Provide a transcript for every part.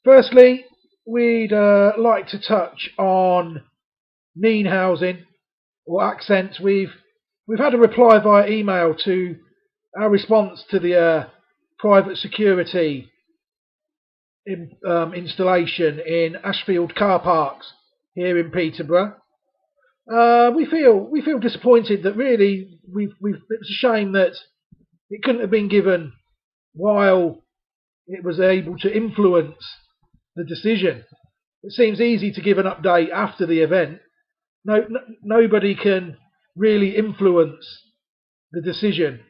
Firstly, we'd like to touch on Nene housing or accents. We've had a reply via email to our response to the private security installation in Ashfield car parks here in Peterborough. We feel disappointed that really it's a shame that it couldn't have been given while it was able to influence the decision. It seems easy to give an update after the event. Nobody can really influence the decision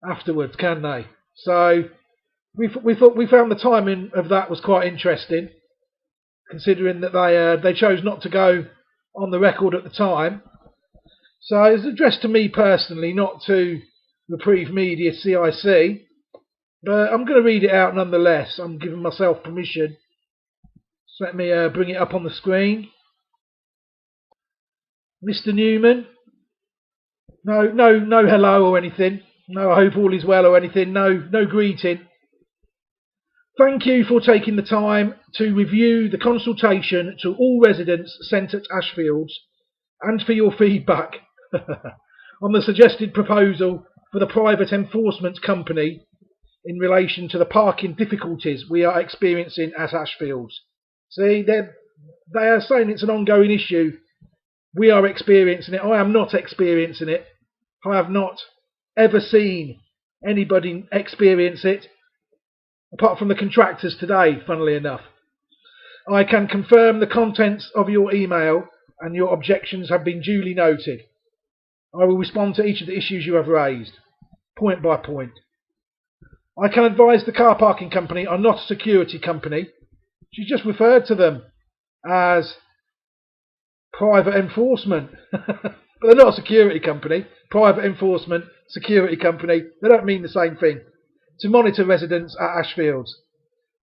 afterwards, can they? So we found the timing of that was quite interesting, considering that they chose not to go on the record at the time. So it's addressed to me personally, not to Reprieve Media CIC, but I'm going to read it out nonetheless. I'm giving myself permission. So let me bring it up on the screen. Mr. Newman, no hello or anything. No, I hope all is well or anything. No greeting. Thank you for taking the time to review the consultation to all residents sent at Ashfields and for your feedback on the suggested proposal for the private enforcement company in relation to the parking difficulties we are experiencing at Ashfields. See, they are saying it's an ongoing issue. We are experiencing it. I am not experiencing it. I have not ever seen anybody experience it, apart from the contractors today, funnily enough. I can confirm the contents of your email and your objections have been duly noted. I will respond to each of the issues you have raised, point by point. I can advise the car parking company are not a security company. She just referred to them as private enforcement. But they're not a security company. Private enforcement, security company, they don't mean the same thing. To monitor residents at Ashfields.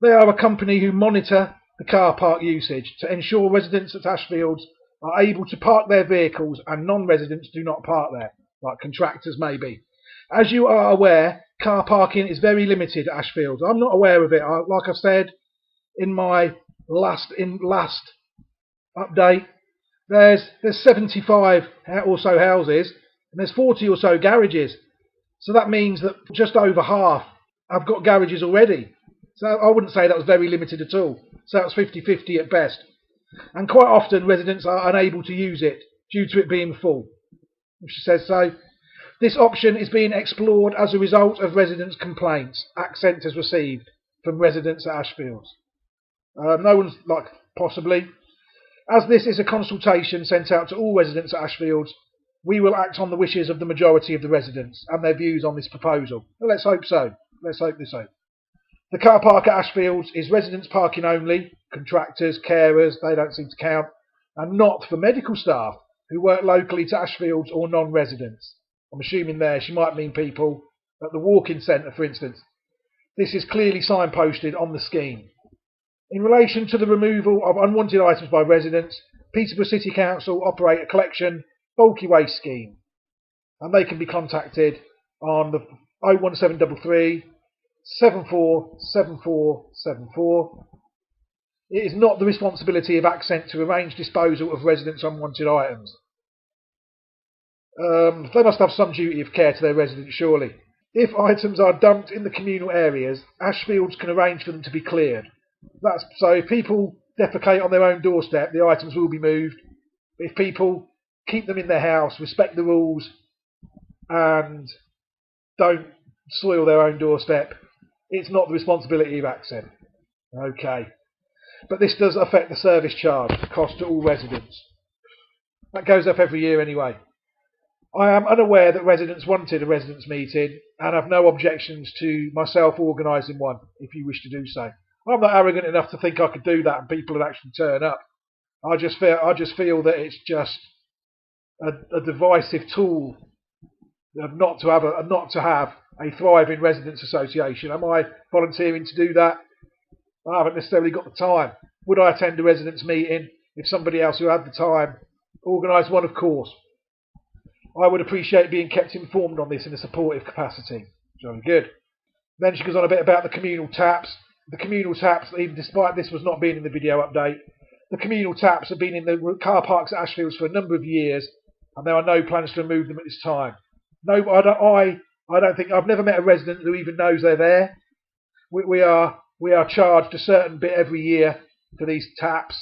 They are a company who monitor the car park usage to ensure residents at Ashfields are able to park their vehicles and non-residents do not park there, like contractors maybe. As you are aware, car parking is very limited at Ashfields. I'm not aware of it. Like I said in my last update, there's 75 or so houses and there's 40 or so garages. So that means that just over half have got garages already. So I wouldn't say that was very limited at all. So that was 50-50 at best. And quite often residents are unable to use it due to it being full. She says so. This option is being explored as a result of residents' complaints Accent has received from residents at Ashfields. No one's possibly. As this is a consultation sent out to all residents at Ashfields, we will act on the wishes of the majority of the residents and their views on this proposal. Well, let's hope so. Let's hope this so. The car park at Ashfields is residents parking only, contractors, carers, they don't seem to count, and not for medical staff who work locally to Ashfields or non-residents. I'm assuming there she might mean people at the walk-in centre, for instance. This is clearly signposted on the scheme. In relation to the removal of unwanted items by residents, Peterborough City Council operate a collection bulky waste scheme, and they can be contacted on the 01733 747474. It is not the responsibility of Accent to arrange disposal of residents' unwanted items. They must have some duty of care to their residents, surely. If items are dumped in the communal areas, Ashfields can arrange for them to be cleared. So if people defecate on their own doorstep, the items will be moved. If people keep them in their house, respect the rules, and don't soil their own doorstep, it's not the responsibility of Accent. Okay. But this does affect the service charge, cost to all residents. That goes up every year anyway. I am unaware that residents wanted a residents' meeting and have no objections to myself organising one, if you wish to do so. I'm not arrogant enough to think I could do that and people would actually turn up. I just feel that it's just a divisive tool of not to have a thriving residents' association. Am I volunteering to do that? I haven't necessarily got the time. Would I attend a residents' meeting if somebody else who had the time organised one? Of course. I would appreciate being kept informed on this in a supportive capacity. Very good. Then she goes on a bit about the communal taps. the communal taps, even despite this was not being in the video update, the communal taps have been in the car parks at Ashfields for a number of years, and there are no plans to remove them at this time. No, I don't think I've never met a resident who even knows they're there. We are charged a certain bit every year for these taps.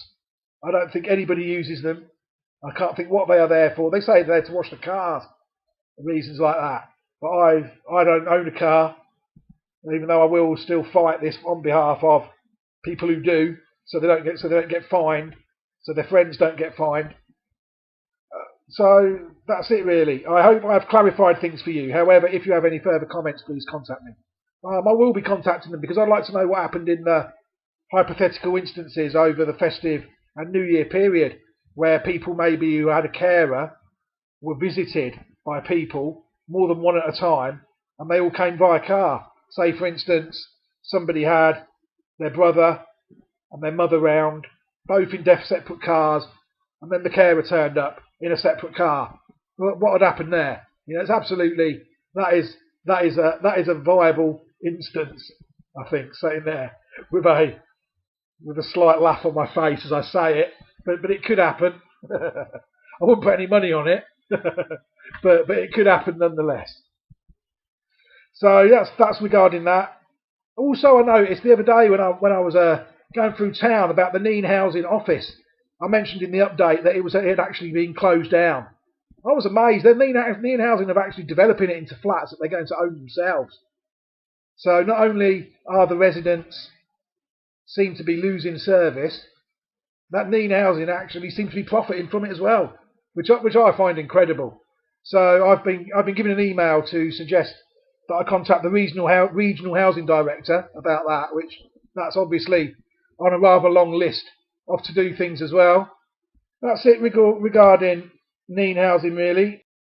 I don't think anybody uses them. I can't think what they are there for. They say they're there to wash the cars, reasons like that. But I don't own a car, even though I will still fight this on behalf of people who do, so they don't get fined, so their friends don't get fined. So that's it really. I hope I've clarified things for you. However, if you have any further comments, please contact me. I will be contacting them because I'd like to know what happened in the hypothetical instances over the festive and New Year period where people maybe who had a carer were visited by people, more than one at a time, and they all came by car. Say, for instance, somebody had their brother and their mother round, both in separate cars, and then the carer turned up in a separate car. What would happen there? You know, it's absolutely that is a viable instance. I think sitting there with a slight laugh on my face as I say it, but it could happen. I wouldn't put any money on it, but it could happen nonetheless. So that's regarding that. Also, I noticed the other day when I was going through town about the Nene housing office, I mentioned in the update that it had actually been closed down. I was amazed. The Nene housing are actually developing it into flats that they're going to own themselves. So not only are the residents seem to be losing service, that Nene housing actually seems to be profiting from it as well, which I find incredible. So I've been given an email to suggest that I contact the regional housing director about that, which that's obviously on a rather long list of to-do things as well. That's it regarding Nene housing really.